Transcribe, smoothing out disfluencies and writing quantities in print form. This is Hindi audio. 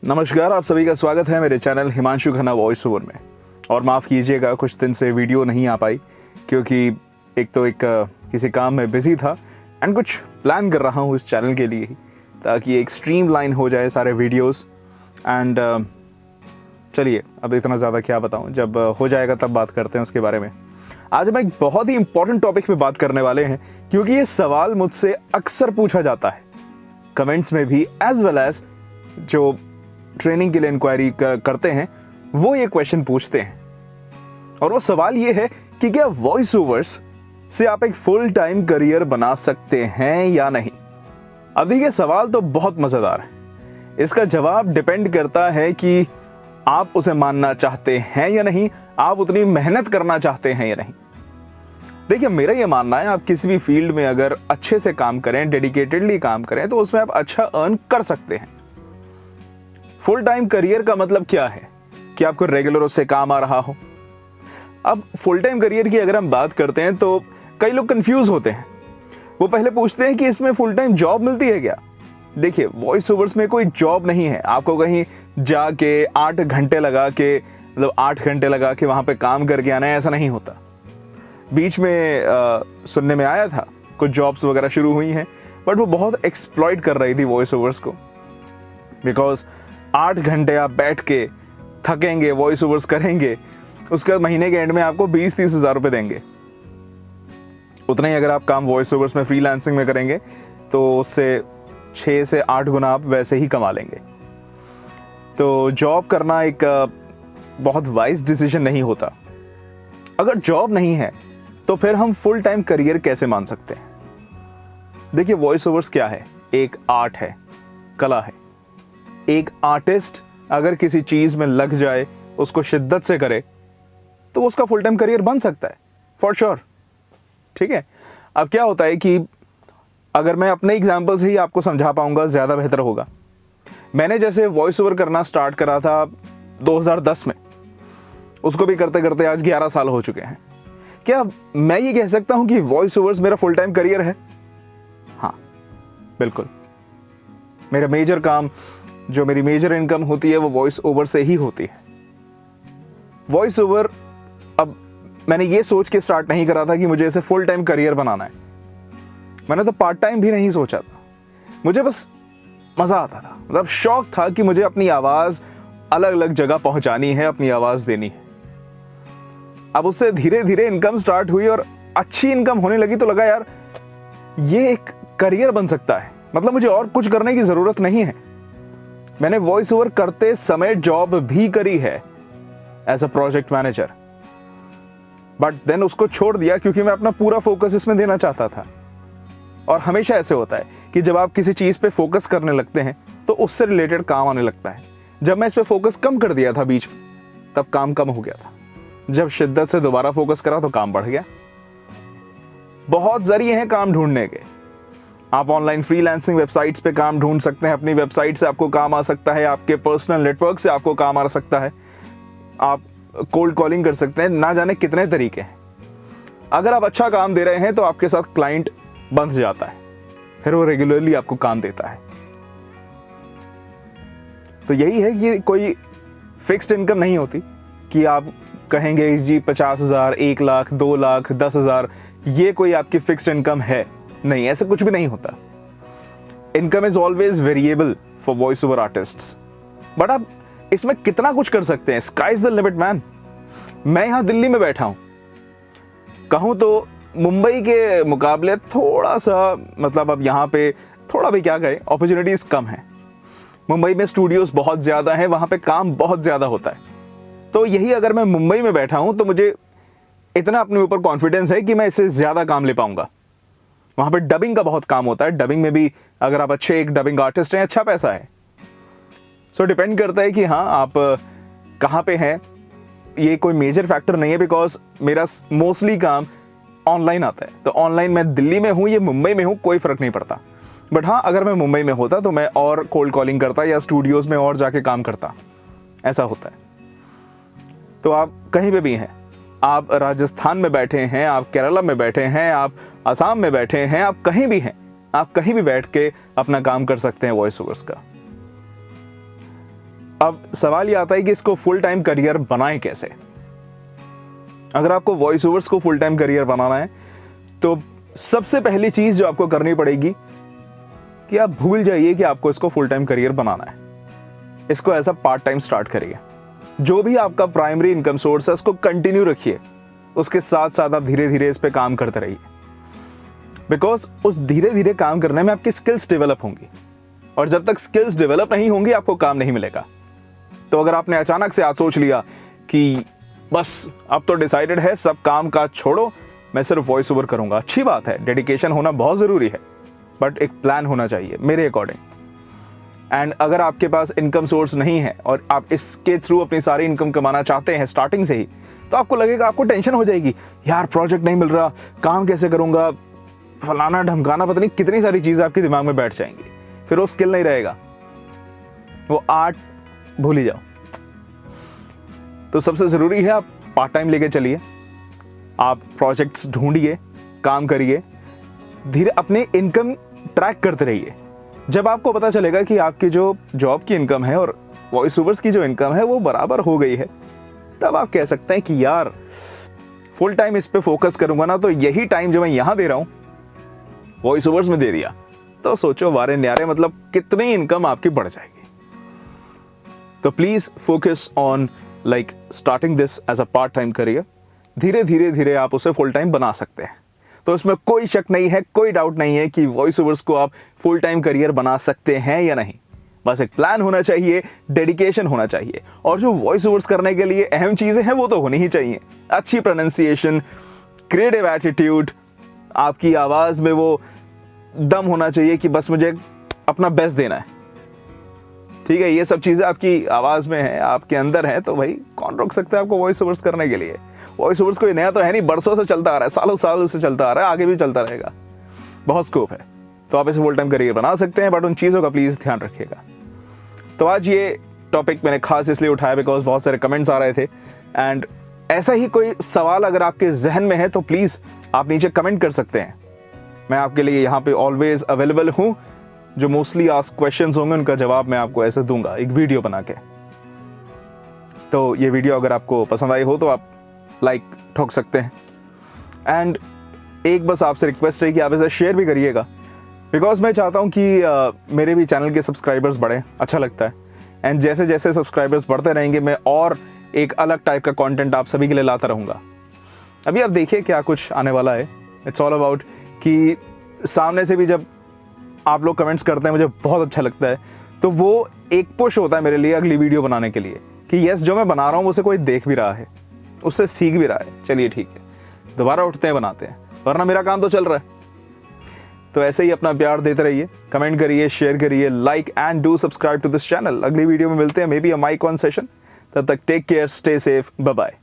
नमस्कार, आप सभी का स्वागत है मेरे channel Himanshu Khanna voice over में। और माफ़ कीजिएगा, कुछ दिन से वीडियो नहीं आ पाई क्योंकि एक किसी काम में बिजी था एंड कुछ प्लान कर रहा हूँ इस चैनल के लिए ही, ताकि एक स्ट्रीमलाइन हो जाए सारे वीडियोस। एंड चलिए, अब इतना ज़्यादा क्या बताऊँ, जब हो जाएगा तब बात करते हैं उसके बारे में। आज हम एक बहुत ही इंपॉर्टेंट टॉपिक पे बात करने वाले हैं क्योंकि ये सवाल मुझसे अक्सर पूछा जाता है, कमेंट्स में भी, एज वेल एज जो ट्रेनिंग के लिए इंक्वायरी करते हैं वो ये क्वेश्चन पूछते हैं। और वो सवाल ये है कि क्या वॉइस ओवर्स से आप एक फुल टाइम करियर बना सकते हैं या नहीं। अब देखिए, सवाल तो बहुत मजेदार है। इसका जवाब डिपेंड करता है कि आप उसे मानना चाहते हैं या नहीं, आप उतनी मेहनत करना चाहते हैं या नहीं। देखिए, मेरा ये मानना है, आप किसी भी फील्ड में अगर अच्छे से काम करें, डेडिकेटेडली काम करें, तो उसमें आप अच्छा अर्न कर सकते हैं। फुल टाइम करियर का मतलब क्या है कि आपको रेगुलर उससे काम आ रहा हो। अब फुल टाइम करियर की अगर हम बात करते हैं तो कई लोग कंफ्यूज होते हैं। वो पहले पूछते हैं कि इसमें फुल टाइम जॉब मिलती है क्या। देखिए, वॉइस ओवर्स में कोई जॉब नहीं है। आपको कहीं जाके 8 घंटे लगा के, मतलब 8 घंटे लगा के वहां पे काम करके आना है, ऐसा नहीं होता। बीच में सुनने में आया था कुछ जॉब्स वगैरह शुरू हुई हैं, बट वो बहुत एक्सप्लॉइट कर रही थी वॉइस ओवर्स को, बिकॉज 8 घंटे आप बैठ के थकेंगे, वॉइस ओवर्स करेंगे, उसके बाद महीने के एंड में आपको 20-30 हज़ार रुपये देंगे। उतना ही अगर आप काम वॉइस ओवर्स में, फ्रीलांसिंग में करेंगे तो उससे 6 से 8 गुना आप वैसे ही कमा लेंगे। तो जॉब करना एक बहुत वाइज डिसीजन नहीं होता। अगर जॉब नहीं है तो फिर हम फुल टाइम करियर कैसे मान सकते हैं। देखिए, वॉइस ओवर्स क्या है? एक आर्ट है, कला है। एक आर्टिस्ट अगर किसी चीज में लग जाए, उसको शिद्दत से करे, तो उसका फुल टाइम करियर बन सकता है, फॉर श्योर। ठीक है। अब क्या होता है कि अगर मैं अपने एग्जाम्पल से ही आपको समझा पाऊंगा, ज्यादा बेहतर होगा। मैंने जैसे वॉइस ओवर करना स्टार्ट करा था 2010 में, उसको भी करते करते आज 11 साल हो चुके हैं। क्या मैं ये कह सकता हूं कि वॉइस ओवर्स मेरा फुल टाइम करियर है? हाँ, बिल्कुल। मेरा मेजर काम, जो मेरी मेजर इनकम होती है, वो वॉइस ओवर से ही होती है। वॉइस ओवर अब मैंने ये सोच के स्टार्ट नहीं करा था कि मुझे इसे फुल टाइम करियर बनाना है। मैंने तो पार्ट टाइम भी नहीं सोचा था। मुझे बस मजा आता था, मतलब शौक था कि मुझे अपनी आवाज अलग अलग जगह पहुंचानी है, अपनी आवाज देनी है। अब उससे धीरे धीरे इनकम स्टार्ट हुई और अच्छी इनकम होने लगी, तो लगा यार ये एक करियर बन सकता है, मतलब मुझे और कुछ करने की जरूरत नहीं है। मैंने वॉइस ओवर करते समय जॉब भी करी है as a project manager, but then उसको छोड़ दिया क्योंकि मैं अपना पूरा फोकस इसमें देना चाहता था। और हमेशा ऐसे होता है कि जब आप किसी चीज पे फोकस करने लगते हैं तो उससे रिलेटेड काम आने लगता है। जब मैं इस पे फोकस कम कर दिया था बीच में, तब काम कम हो गया था। जब शिद्दत से दोबारा फोकस करा तो काम बढ़ गया। बहुत जरिए हैं काम ढूंढने के। आप ऑनलाइन फ्रीलांसिंग वेबसाइट्स पे काम ढूंढ सकते हैं, अपनी वेबसाइट से आपको काम आ सकता है, आपके पर्सनल नेटवर्क से आपको काम आ सकता है, आप कोल्ड कॉलिंग कर सकते हैं, ना जाने कितने तरीके हैं। अगर आप अच्छा काम दे रहे हैं तो आपके साथ क्लाइंट बंध जाता है, फिर वो रेगुलरली आपको काम देता है। तो यही है कि कोई फिक्स्ड इनकम नहीं होती कि आप कहेंगे जी 50,000, 1 लाख, 2 लाख, 10,000, ये कोई आपकी फिक्स्ड इनकम है। नहीं, ऐसा कुछ भी नहीं होता। Income is always variable for voice over artists, but आप इसमें कितना कुछ कर सकते हैं। Sky is the limit man. मैं यहां दिल्ली में बैठा हूं, कहूं तो मुंबई के मुकाबले थोड़ा सा, मतलब अब यहां पे थोड़ा भी क्या कहें, अपॉर्चुनिटीज कम है। मुंबई में स्टूडियोज बहुत ज्यादा है, वहां पे काम बहुत ज्यादा होता है। तो यही अगर मैं मुंबई में बैठा हूं तो मुझे इतना अपने ऊपर कॉन्फिडेंस है कि मैं इससे ज्यादा काम ले पाऊंगा। वहां पे डबिंग का बहुत काम होता है। डबिंग में भी अगर आप अच्छे एक डबिंग आर्टिस्ट हैं, अच्छा पैसा है। सो डिपेंड करता है कि हाँ, आप कहाँ पे हैं। ये कोई मेजर फैक्टर नहीं है, बिकॉज मेरा मोस्टली काम ऑनलाइन आता है। तो ऑनलाइन मैं दिल्ली में हूँ या मुंबई में हूँ, कोई फर्क नहीं पड़ता। बट हाँ, अगर मैं मुंबई में होता तो मैं और कोल्ड कॉलिंग करता या स्टूडियोज में और जाके काम करता, ऐसा होता है। तो आप कहीं पे भी हैं, आप राजस्थान में बैठे हैं, आप केरला में बैठे हैं, आप असम में बैठे हैं, आप कहीं भी हैं, आप कहीं भी बैठ के अपना काम कर सकते हैं वॉइस ओवर्स का। अब सवाल ये आता है कि इसको फुल टाइम करियर बनाएं कैसे। अगर आपको वॉइस ओवर्स को फुल टाइम करियर बनाना है तो सबसे पहली चीज जो आपको करनी पड़ेगी कि आप भूल जाइए कि आपको इसको फुल टाइम करियर बनाना है। इसको as a part time start करिए। जो भी आपका प्राइमरी इनकम सोर्स है उसको कंटिन्यू रखिए, उसके साथ साथ आप धीरे धीरे इस पे काम करते रहिए, बिकॉज उस धीरे धीरे काम करने में आपकी स्किल्स डेवलप होंगी, और जब तक स्किल्स डेवलप नहीं होंगी आपको काम नहीं मिलेगा। तो अगर आपने अचानक से आज सोच लिया कि बस अब तो डिसाइडेड है, सब काम काज छोड़ो, मैं सिर्फ वॉइस ओवर करूंगा, अच्छी बात है, डेडिकेशन होना बहुत जरूरी है, बट एक प्लान होना चाहिए मेरे अकॉर्डिंग। एंड अगर आपके पास इनकम सोर्स नहीं है और आप इसके थ्रू अपनी सारी इनकम कमाना चाहते हैं स्टार्टिंग से ही, तो आपको लगेगा, आपको टेंशन हो जाएगी, यार प्रोजेक्ट नहीं मिल रहा, काम कैसे करूंगा, फलाना ढमकाना, पता नहीं कितनी सारी चीजें आपके दिमाग में बैठ जाएंगी, फिर वो स्किल नहीं रहेगा, वो आर्ट भूल ही जाओ। तो सबसे जरूरी है आप पार्ट टाइम लेके चलिए, आप प्रोजेक्ट्स ढूंढिए, काम करिए, धीरे अपने इनकम ट्रैक करते रहिए। जब आपको पता चलेगा कि आपकी जो जॉब की इनकम है और वॉइस ओवर्स की जो इनकम है वो बराबर हो गई है, तब आप कह सकते हैं कि यार फुल टाइम इस पे फोकस करूंगा ना, तो यही टाइम जो मैं यहां दे रहा हूं वॉइस ओवर्स में दे दिया, तो सोचो वारे न्यारे, मतलब कितनी इनकम आपकी बढ़ जाएगी। तो please focus on like starting this as a part time career. धीरे धीरे धीरे आप उसे फुल टाइम बना सकते हैं। तो इसमें कोई शक नहीं है, कोई डाउट नहीं है कि वॉइस ओवर्स को आप फुल टाइम करियर बना सकते हैं या नहीं। बस एक प्लान होना चाहिए, डेडिकेशन होना चाहिए, और जो वॉइस ओवर्स करने के लिए अहम चीजें हैं वो तो होनी ही चाहिए। अच्छी प्रोनाउंसिएशन, क्रिएटिव एटीट्यूड, आपकी आवाज में वो दम होना चाहिए कि बस मुझे अपना बेस्ट देना है। ठीक है, ये सब चीजें आपकी आवाज में है, आपके अंदर है, तो भाई कौन रोक सकता है आपको वॉइस ओवर्स करने के लिए। वॉइस ओवर्स कोई नया तो है नहीं, बरसों से चलता आ रहा है, सालों सालों से चलता आ रहा है, आगे भी चलता रहेगा, बहुत स्कोप है। तो आप इसे फुल टाइम करियर बना सकते हैं, बट उन चीज़ों का प्लीज़ ध्यान रखिएगा। तो आज ये टॉपिक मैंने खास इसलिए उठाया बिकॉज बहुत सारे कमेंट्स आ रहे थे, एंड ऐसा ही कोई सवाल अगर आपके जहन में है तो प्लीज़ आप नीचे कमेंट कर सकते हैं। मैं आपके लिए यहाँ पे ऑलवेज अवेलेबल हूँ। जो मोस्टली आस्क क्वेश्चंस होंगे उनका जवाब मैं आपको ऐसे दूंगा एक वीडियो बना के। तो ये वीडियो अगर आपको पसंद आई हो तो आप लाइक ठोक सकते हैं, एंड एक बस आपसे रिक्वेस्ट है कि आप इसे शेयर भी करिएगा, बिकॉज मैं चाहता हूँ कि मेरे भी चैनल के सब्सक्राइबर्स बढ़े, अच्छा लगता है। एंड जैसे जैसे सब्सक्राइबर्स बढ़ते रहेंगे मैं और एक अलग टाइप का कंटेंट आप सभी के लिए लाता रहूँगा। अभी आप देखिए क्या कुछ आने वाला है। इट्स ऑल अबाउट कि सामने से भी जब आप लोग कमेंट्स करते हैं मुझे बहुत अच्छा लगता है, तो वो एक पुश होता है मेरे लिए अगली वीडियो बनाने के लिए कि यस जो मैं बना रहा हूँ उसे कोई देख भी रहा है, उससे सीख भी रहा है, चलिए ठीक है, दोबारा उठते हैं, बनाते हैं, वरना मेरा काम तो चल रहा है। तो ऐसे ही अपना प्यार देते रहिए, कमेंट करिए, शेयर करिए, like and do subscribe to this channel. अगली वीडियो में मिलते हैं, may be a mic on session. तब तक take care, stay safe, bye bye.